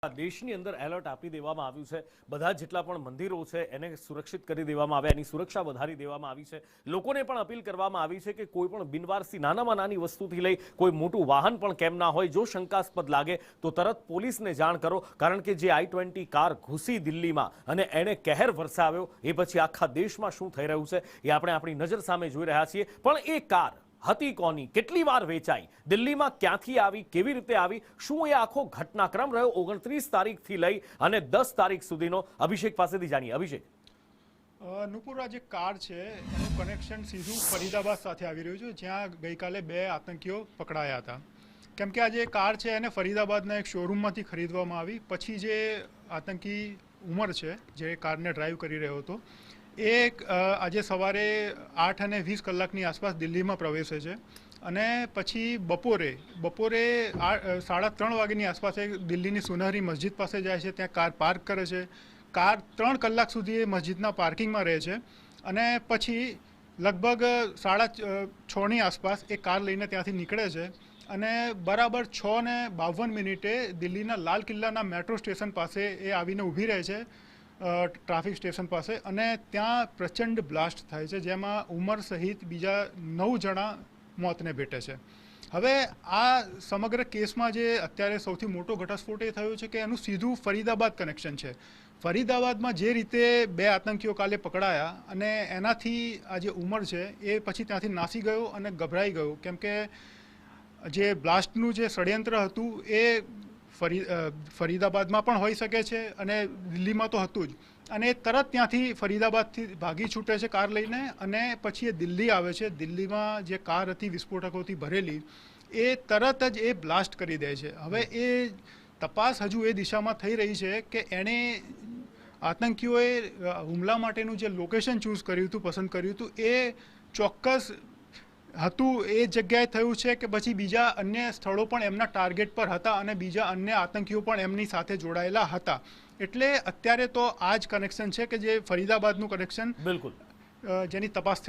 દેશની અંદર એલર્ટ આપી દેવામાં આવ્યું છે। બધા જેટલા પણ મંદિરો છે એને સુરક્ષિત કરી દેવામાં આવ્યા, એની સુરક્ષા વધારી દેવામાં આવી છે। લોકોને પણ અપીલ કરવામાં આવી છે કે કોઈ પણ બિનવારસી નાનામાં નાની વસ્તુથી લઈ કોઈ મોટું વાહન પણ કેમ ના હોય, જો શંકાસ્પદ લાગે તો તરત પોલીસને જાણ કરો, કારણ કે જે I-20 કાર ઘૂસી દિલ્હીમાં અને એણે કહેર વરસાવ્યો એ પછી આખા દેશમાં શું થઈ રહ્યું છે એ આપણે આપણી નજર સામે જોઈ રહ્યા છીએ। પણ એ કાર હતી કોની, કેટલી વાર વેચાઈ, દિલ્હીમાં ક્યાંથી આવી, કેવી રીતે આવી, શું એ આખો ઘટનાક્રમ રહ્યો 29 તારીખથી લઈ અને 10 તારીખ સુધીનો? અભિષેક પાસેથી જાણીએ। અભિષેક, નુપુર, આ જે કાર છે એનું કનેક્શન સીધું ફરીદાબાદ સાથે આવી રહ્યું છે, જ્યાં ગઈકાલે 2 આતંકીઓ પકડાયા હતા। કેમ કે આ જે કાર છે એને ફરીદાબાદના એક શોરૂમમાંથી ખરીદવામાં આવી, પછી જે આતંકી ઉમર છે જે કારને ડ્રાઈવ કરી રહ્યો હતો એ આજે સવારે 8:20 કલાકની આસપાસ દિલ્હીમાં પ્રવેશે છે અને પછી બપોરે 3:30 વાગ્યાની આસપાસ એ દિલ્હીની સુનહરી મસ્જિદ પાસે જાય છે, ત્યાં કાર પાર્ક કરે છે। કાર 3 કલાક સુધી એ મસ્જિદના પાર્કિંગમાં રહે છે અને પછી લગભગ 6:30ની આસપાસ એ કાર લઈને ત્યાંથી નીકળે છે અને બરાબર 6:52 દિલ્હીના લાલ કિલ્લાના મેટ્રો સ્ટેશન પાસે એ આવીને ઊભી રહે છે, ટ્રાફિક સ્ટેશન પાસે, અને ત્યાં પ્રચંડ બ્લાસ્ટ થાય છે, જેમાં ઉમર સહિત બીજા 9 જણા મોતને ભેટે છે। હવે આ સમગ્ર કેસમાં જે અત્યારે સૌથી મોટો ઘટસ્ફોટ એ થયો છે કે એનું સીધું ફરીદાબાદ કનેક્શન છે। ફરીદાબાદમાં જે રીતે 2 આતંકીઓ કાલે પકડાયા અને એનાથી આ જે ઉમર છે એ પછી ત્યાંથી નાસી ગયો અને ગભરાઈ ગયો, કેમ કે જે બ્લાસ્ટનું જે ષડયંત્ર હતું એ ફરીદાબાદમાં પણ હોઈ શકે છે અને દિલ્હીમાં તો હતું જ, અને તરત ત્યાંથી ફરીદાબાદથી ભાગી છૂટે છે કાર લઈને અને પછી એ દિલ્હી આવે છે। દિલ્હીમાં જે કાર હતી વિસ્ફોટકોથી ભરેલી એ તરત જ એ બ્લાસ્ટ કરી દે છે। હવે એ તપાસ હજુ એ દિશામાં થઈ રહી છે કે એણે આતંકીઓએ હુમલા માટેનું જે લોકેશન ચૂઝ કર્યું હતું, પસંદ કર્યું હતું, એ ચોક્કસ હતું એ જગ્યાએ થયું છે કે પછી બીજા અન્ય સ્થળો પણ એમના ટાર્ગેટ પર હતા અને બીજા અન્ય આતંકીઓ પણ એમની સાથે જોડાયેલા હતા। એટલે અત્યારે તો આ જ કનેક્શન છે કે જે ફરીદાબાદનું કનેક્શન, બિલકુલ, જેની તપાસ થઈ